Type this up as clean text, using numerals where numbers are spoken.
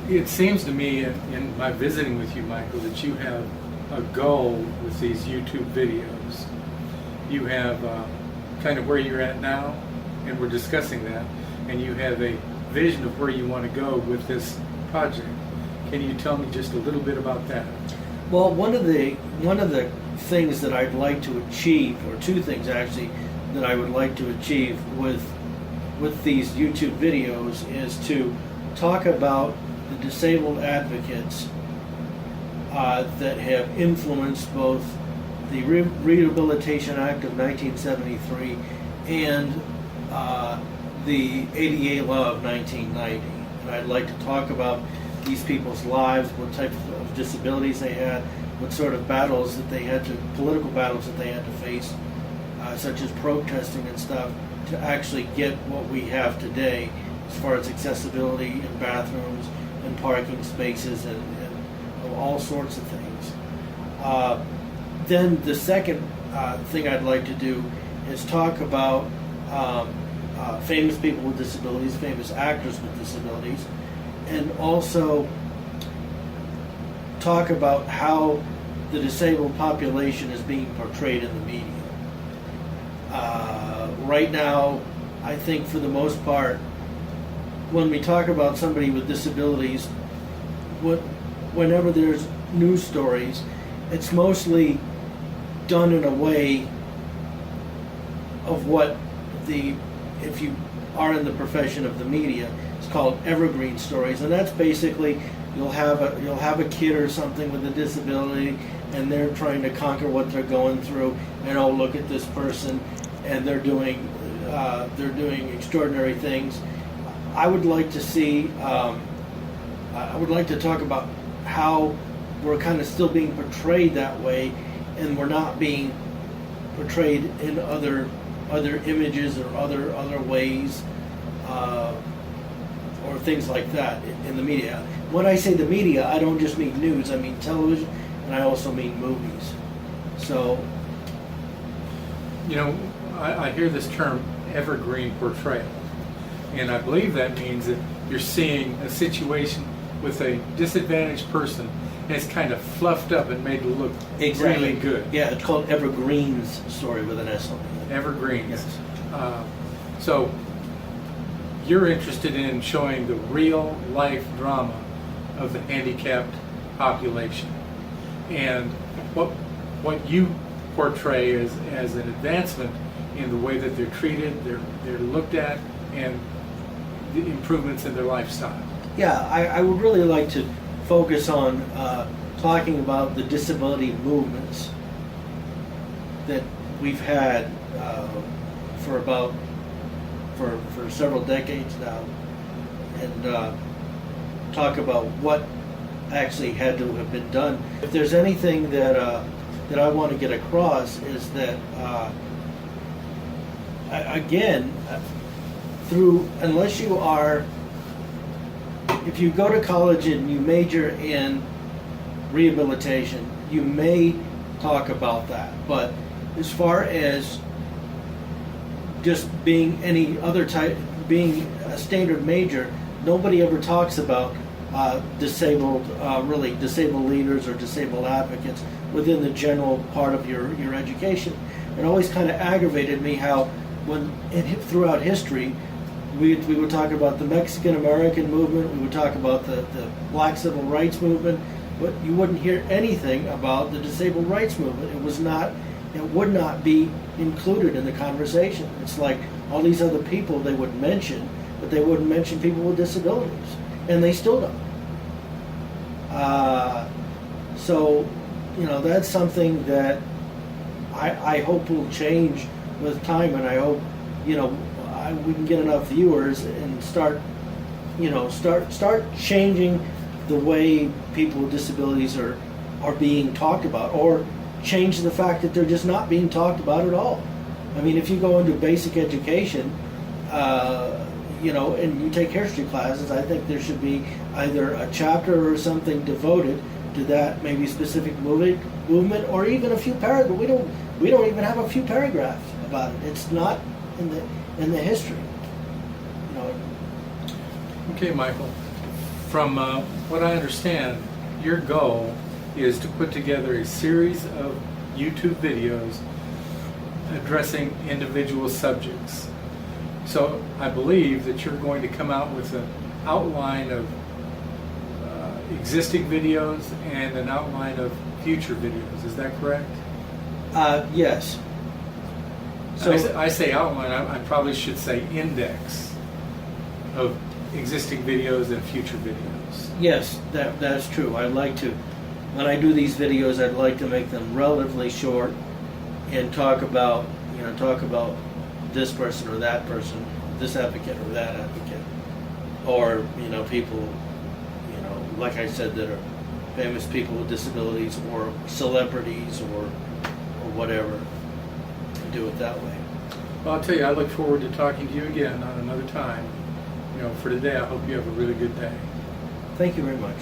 It seems to me in my visiting with you, Michael, that you have a goal with these YouTube videos. You have kind of where you're at now, and we're discussing that, and you have a vision of where you want to go with this project. Can you tell me just a little bit about that? Well, one of the things that I'd like to achieve, or two things actually, that I would like to achieve with these YouTube videos is to talk about the disabled advocates that have influenced both the Rehabilitation Act of 1973 and the ADA law of 1990. And I'd like to talk about these people's lives, what type of disabilities they had, what sort of battles that they had to, political battles that they had to face, such as protesting and stuff, to actually get what we have today as far as accessibility in bathrooms and parking spaces and all sorts of things. Then the second thing I'd like to do is talk about famous people with disabilities, famous actors with disabilities, and also talk about how the disabled population is being portrayed in the media. Right now, I think for the most part, when we talk about somebody with disabilities, whenever there's news stories, it's mostly done in a way of what if you are in the profession of the media, it's called evergreen stories, and that's basically you'll have a kid or something with a disability, and they're trying to conquer what they're going through, and oh, look at this person, and they're doing extraordinary things. I would like to see. I would like to talk about how we're kind of still being portrayed that way, and we're not being portrayed in other images or other ways, or things like that in the media. When I say the media, I don't just mean news. I mean television, and I also mean movies. So, I hear this term evergreen portrayal, and I believe that means that you're seeing a situation with a disadvantaged person, and it's kind of fluffed up and made it look exactly. really good. Yeah, it's called evergreens story with an S on it. Evergreens. Yes. So you're interested in showing the real life drama of the handicapped population, and what you portray as an advancement in the way that they're treated, they're looked at, and the improvements in their lifestyle. Yeah, I would really like to focus on talking about the disability movements that we've had for several decades now, and talk about what actually had to have been done. If there's anything that I want to get across is that again, if you go to college and you major in rehabilitation, you may talk about that. But as far as just being any other type, being a standard major, nobody ever talks about disabled leaders or disabled advocates within the general part of your education. It always kind of aggravated me how throughout history, we would talk about the Mexican-American movement, we would talk about the Black Civil Rights movement, but you wouldn't hear anything about the disabled rights movement. It would not be included in the conversation. It's like all these other people they would mention, but they wouldn't mention people with disabilities, and they still don't. So, that's something that I hope will change with time, and I hope, we can get enough viewers and start changing the way people with disabilities are being talked about, or change the fact that they're just not being talked about at all. I mean, if you go into basic education, and you take history classes, I think there should be either a chapter or something devoted to that, maybe specific movement, or even a few paragraphs. We don't even have a few paragraphs about it. It's not in the history. Okay, Michael. From what I understand, your goal is to put together a series of YouTube videos addressing individual subjects. So I believe that you're going to come out with an outline of existing videos and an outline of future videos. Is that correct? Yes. So I say outline, I probably should say index of existing videos and future videos. yes, that's true. I'd like to, when I do these videos, I'd like to make them relatively short and talk about this person or that person, this advocate or that advocate, or people, like I said, that are famous people with disabilities or celebrities or whatever, and do it that way. Well, I'll tell you, I look forward to talking to you again on another time. For today, I hope you have a really good day. Thank you very much.